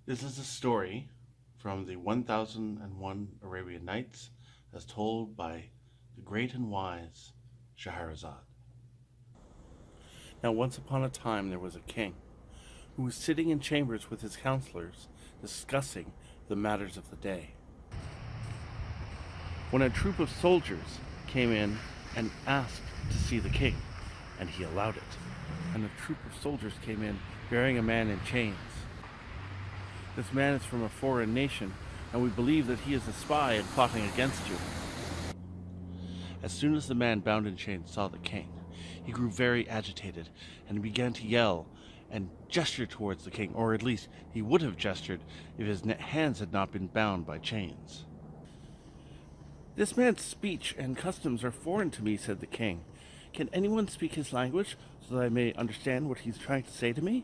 This is a story from the 1001 Arabian Nights as told by the great and wise Scheherazade. Now once upon a time there was a king who was sitting in chambers with his counselors discussing the matters of the day, when a troop of soldiers came in and asked to see the king, and he allowed it. And a troop of soldiers came in bearing a man in chains. This man is from a foreign nation, and we believe that he is a spy and plotting against you. As soon as the man bound in chains saw the king, he grew very agitated and began to yell and gesture towards the king, or at least he would have gestured if his hands had not been bound by chains. "This man's speech and customs are foreign to me," said the king. "Can anyone speak his language so that I may understand what he's trying to say to me?"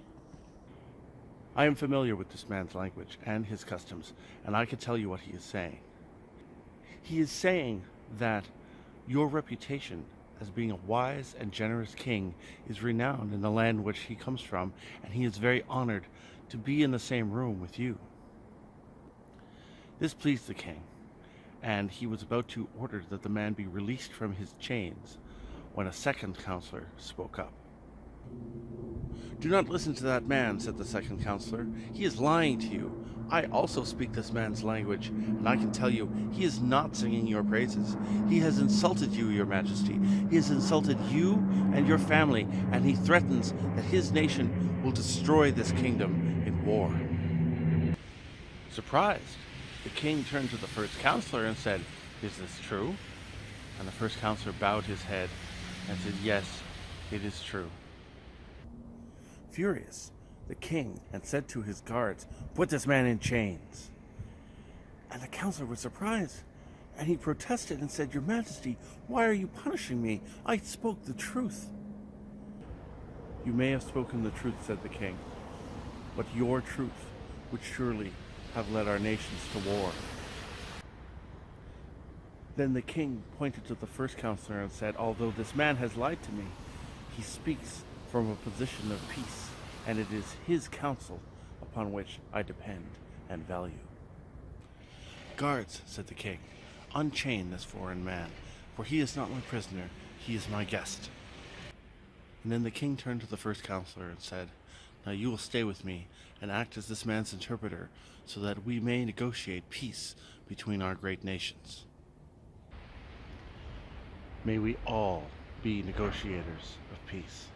"I am familiar with this man's language and his customs, and I can tell you what he is saying. He is saying that your reputation as being a wise and generous king is renowned in the land which he comes from, and he is very honored to be in the same room with you." This pleased the king, and he was about to order that the man be released from his chains when a second counselor spoke up. "Do not listen to that man," said the second counselor. "He is lying to you. I also speak this man's language, and I can tell you he is not singing your praises. He has insulted you, your majesty. He has insulted you and your family, and he threatens that his nation will destroy this kingdom in war." Surprised, the king turned to the first counselor and said, "Is this true?" And the first counselor bowed his head and said, "Yes, it is true." Furious, the king had said to his guards, "Put this man in chains." And the counselor was surprised, and he protested and said, "Your Majesty, why are you punishing me? I spoke the truth." "You may have spoken the truth," said the king, "but your truth would surely have led our nations to war." Then the king pointed to the first counselor and said, "Although this man has lied to me, he speaks from a position of peace, and it is his counsel upon which I depend and value." "Guards," said the king, "unchain this foreign man, for he is not my prisoner, he is my guest." And then the king turned to the first counselor and said, "Now you will stay with me and act as this man's interpreter, so that we may negotiate peace between our great nations." May we all be negotiators of peace.